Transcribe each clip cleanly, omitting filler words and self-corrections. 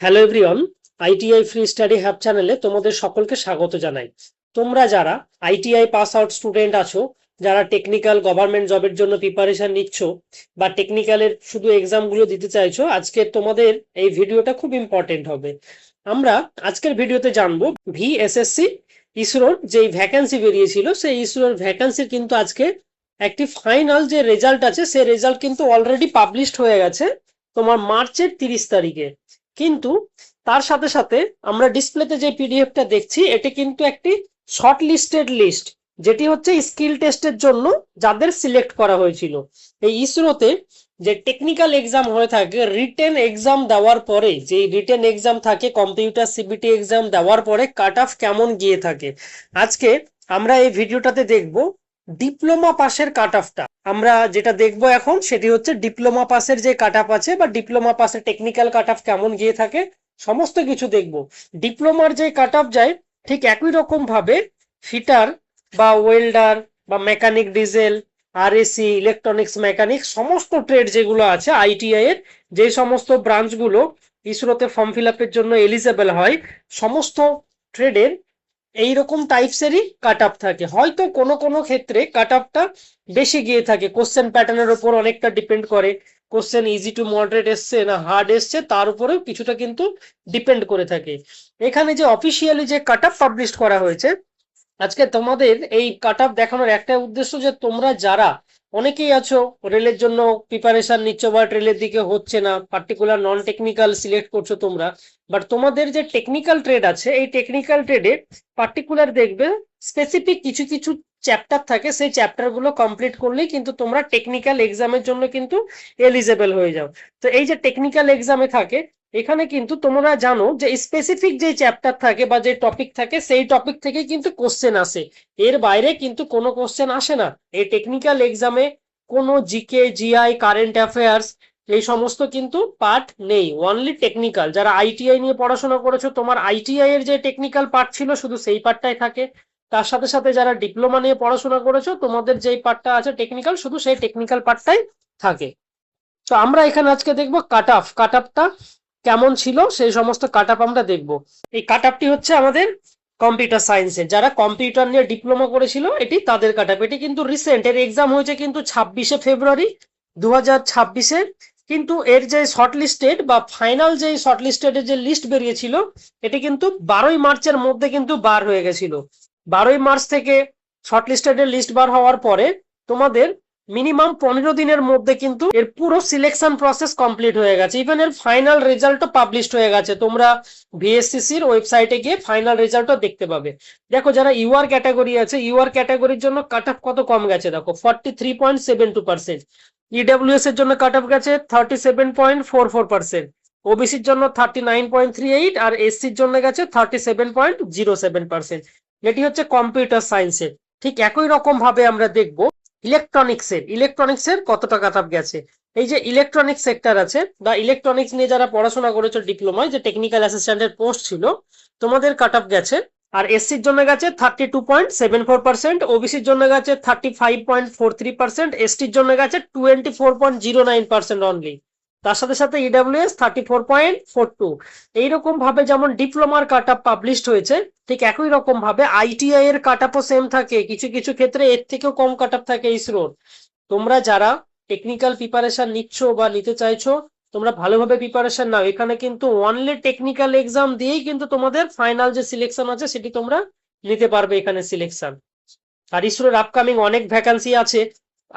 Hello everyone, ITI free study have চ্যানেলে তোমাদের সকলকে স্বাগত জানাই। তোমরা যারা আইটিআই পাস আউট স্টুডেন্ট আছো, যারা টেকনিক্যাল গভর্নমেন্ট জবের জন্য প্রিপারেশন নিচ্ছ বা টেকনিক্যালের শুধু এক্সামগুলো দিতে চাইছো, আজকে তোমাদের এই ভিডিওটা খুব ইম্পর্টেন্ট হবে। আমরা আজকের ভিডিওতে জানবো ভিএসএসসি ইসরোর যে ভ্যাকেন্সি বেরিয়েছিল, সেই ইসরোর ভ্যাকেন্সির কিন্তু আজকে একটি ফাইনাল যে রেজাল্ট আছে, সেই রেজাল্ট কিন্তু অলরেডি পাবলিশড হয়ে গেছে তোমার মার্চের 30 তারিখে। কিন্তু তার সাথে সাথে আমরা ডিসপ্লেতে যে পিডিএফটা দেখছি, এটি কিন্তু একটি শর্ট লিস্টেড লিস্ট, যেটি হচ্ছে স্কিল টেস্টের জন্য যাদের সিলেক্ট করা হয়েছিল। এই ইসরোতে যে টেকনিক্যাল এক্সাম হয়ে থাকে, রিটেন এক্সাম দেওয়ার পরে, যে রিটেন এক্সাম থাকে কম্পিউটার সিবিটি এক্সাম দেওয়ার পরে কাট অফ কেমন গিয়ে থাকে, আজকে আমরা এই ভিডিওটাতে দেখব ডিপ্লোমা পাসের কাট অফটা। আমরা যেটা দেখবো এখন সেটি হচ্ছে ডিপ্লোমা পাসের যে কাট অফ আছে বা ডিপ্লোমা পাসের টেকনিক্যাল কাট অফ কেমন গিয়ে থাকে, সমস্ত কিছু দেখবো। ডিপ্লোমার যে কাট অফ যায় ঠিক একই রকম ভাবে ফিটার বা ওয়েল্ডার বা mechanic diesel, RAC, electronics mechanic, সমস্ত ট্রেড যেগুলো আছে আইটিআই এর, যে সমস্ত ব্রাঞ্চগুলো ইসরোতে ফর্ম ফিল আপের জন্য এলিজেবল হয়, সমস্ত ট্রেডের এইরকম টাইপসেরই কাট আপ থাকে। হয়তো কোনো কোনো ক্ষেত্রে কাট আপটা বেশি গিয়ে থাকে, কোশ্চেন প্যাটার্নের উপর অনেকটা ডিপেন্ড করে। কোশ্চেন ইজি টু মডারেট এসছে না হার্ড এসছে, তার উপরেও কিছুটা কিন্তু ডিপেন্ড করে থাকে। এখানে যে অফিসিয়ালি যে কাট আপ পাবলিশ করা হয়েছে, আজকে তোমাদের এই কাট আপ দেখানোর একটা উদ্দেশ্য যে তোমরা যারা অনেকেই আছো রেলের জন্য প্রিপারেশন নিচ্ছ বা রেলের দিকে হচ্ছে না, পার্টিকুলার নন টেকনিক্যাল সিলেক্ট করছো তোমরা, বাট তোমাদের যে টেকনিক্যাল ট্রেড আছে, এই টেকনিক্যাল ট্রেডে পার্টিকুলার দেখবে স্পেসিফিক কিছু কিছু চ্যাপ্টার থাকে, সেই চ্যাপ্টার গুলো কমপ্লিট করলেই কিন্তু তোমরা টেকনিক্যাল এক্সামের জন্য কিন্তু এলিজেবল হয়ে যাও। তো এই যে টেকনিক্যাল এক্সামে থাকে, এখানে কিন্তু তোমরা জানো যে স্পেসিফিক যে চ্যাপ্টার থাকে বা যে টপিক থাকে, সেই টপিক থেকে কিন্তু কোশ্চেন আসে, এর বাইরে কিন্তু কোনো কোশ্চেন আসে না এই টেকনিক্যাল এক্সামে। কোনো জিকে, জিআই, কারেন্ট অ্যাফেয়ার্স, এই সমস্ত কিন্তু পার্ট নেই, অনলি টেকনিক্যাল। যারা আইটিআই নিয়ে পড়াশোনা করেছো, তোমার আইটিআই এর যে টেকনিক্যাল পার্ট ছিল শুধু সেই পার্টটাই থাকে। তার সাথে সাথে যারা ডিপ্লোমা নিয়ে পড়াশোনা করেছো, তোমাদের যেই পার্টটা আছে টেকনিক্যাল, শুধু সেই টেকনিক্যাল পার্টটাই থাকে। তো আমরা এখানে আজকে দেখবো কাট আপটা কেমন ছিল, সেই সমস্ত কাট আপ আমরা দেখবো। এই কাট আপটি হচ্ছে আমাদের কম্পিউটার সায়েন্সের, যারা কম্পিউটার নিয়ে ডিপ্লোমা করেছিল, এটি তাদের কাট আপ। এটি কিন্তু রিসেন্ট, এর এক্সাম হয়েছে কিন্তু 26শে ফেব্রুয়ারি 2026-এ। কিন্তু এর যে শর্ট লিস্টেড বা ফাইনাল যে শর্ট লিস্টেড যে লিস্ট বেরিয়েছিল, এটি কিন্তু 12ই মার্চের মধ্যে কিন্তু বার হয়ে গেছিল। 12ই মার্চ থেকে শর্ট লিস্টেড এর লিস্ট বার হওয়ার পরে তোমাদের মিনিমাম 15 দিনের মধ্যে কিন্তু এর পুরো সিলেকশন প্রসেস কমপ্লিট হয়ে গেছে। ইভেন এর ফাইনাল রেজাল্টও পাবলিশড হয়ে গেছে, তোমরা ভিএসসিসির ওয়েবসাইটে গিয়ে ফাইনাল রেজাল্টও দেখতে পাবে। দেখো যারা ইউআর ক্যাটাগরি আছে, ইউআর ক্যাটাগরির জন্য কাট অফ কত কম গেছে, দেখো 43.72%। ইডব্লিউএস এর জন্য কাট অফ গেছে 37.44%, ওবিসির জন্য 39.38, আর এসসির জন্য গেছে 37.07%। এটি হচ্ছে কম্পিউটার সায়েন্সের। ঠিক একই রকম ভাবে আমরা দেখবো ইলেকট্রনিক্সের কতটা কাট অফ গেছে। এই যে ইলেকট্রনিক্স সেক্টর আছে বা ইলেকট্রনিক্স নিয়ে যারা পড়াশোনা করেছো ডিপ্লোমায়, যে টেকনিক্যাল অ্যাসিস্ট্যান্টের পোস্ট ছিল, তোমাদের কাট অফ গেছে, আর এসসির জন্য গেছে 32.74%, ওবিসির জন্য গেছে 35.43%, এসটির জন্য গেছে 24.09% অনলি। তার সাথে সাথে ইডব্লিউএস 34.42। এইরকম ভাবে যেমন ডিপ্লোমার কাট আপ পাবলিশড হয়েছে, ঠিক একই রকম ভাবে আইটিআই এর কাট আপও সেম থাকে, কিছু কিছু ক্ষেত্রে এর থেকেও কম কাট আপ থাকে ইসরোর। তোমরা যারা টেকনিক্যাল প্রিপারেশন নিচ্ছ বা নিতে চাইছো, তোমরা ভালোভাবে প্রিপারেশন নাও। এখানে কিন্তু অনলি টেকনিক্যাল এক্সাম দিয়েই কিন্তু তোমাদের ফাইনাল যে সিলেকশন আছে সেটি তোমরা নিতে পারবে এখানে সিলেকশন। আর ইসরোর আপকামিং অনেক ভ্যাকান্সি আছে,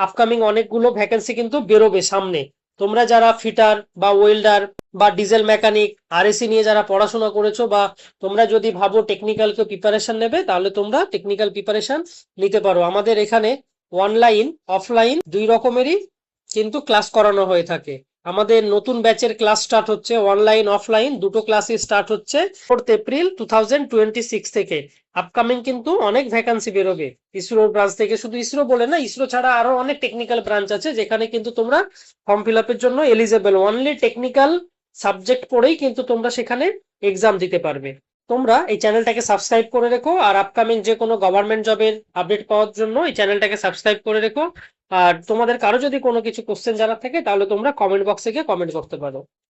আপকামিং অনেকগুলো ভ্যাকান্সি কিন্তু বেরোবে সামনে। তোমরা যারা ফিটার বা ওয়েল্ডার বা ডিজেল মেকানিক, আরএসি নিয়ে যারা পড়াশোনা করেছো, বা তোমরা যদি ভাবো টেকনিক্যালকে প্রিপারেশন নেবে, তাহলে তোমরা টেকনিক্যাল প্রিপারেশন নিতে পারো। আমাদের এখানে অনলাইন অফলাইন দুই রকমেরই কিন্তু ক্লাস করানো হয়ে থাকে। আমাদের নতুন ব্যাচের ক্লাস স্টার্ট হচ্ছে, অনলাইন অফলাইন দুটো ক্লাসই স্টার্ট হচ্ছে 4 এপ্রিল 2026 থেকে। আপকামিং কিন্তু অনেক ভ্যাকান্সি বেরোবে ইসরোর ব্রাঞ্চ থেকে। শুধু ইসরো বলে না, ইসরো ছাড়া আরো অনেক টেকনিক্যাল ব্রাঞ্চ আছে যেখানে কিন্তু তোমরা ফর্ম ফিল আপের জন্য এলিজেবল। অনলি টেকনিক্যাল সাবজেক্ট পড়েই কিন্তু তোমরা সেখানে এক্সাম দিতে পারবে। তোমরা এই চ্যানেলটাকে সাবস্ক্রাইব করে রেখো, আর আপকামিং যে কোনো গভর্নমেন্ট জবের আপডেট পাওয়ার জন্য এই চ্যানেলটাকে সাবস্ক্রাইব করে রেখো। আর তোমাদের কারো যদি কোনো কিছু কোশ্চেন জানার থাকে, তাহলে তোমরা কমেন্ট বক্সে গিয়ে কমেন্ট করতে পারো।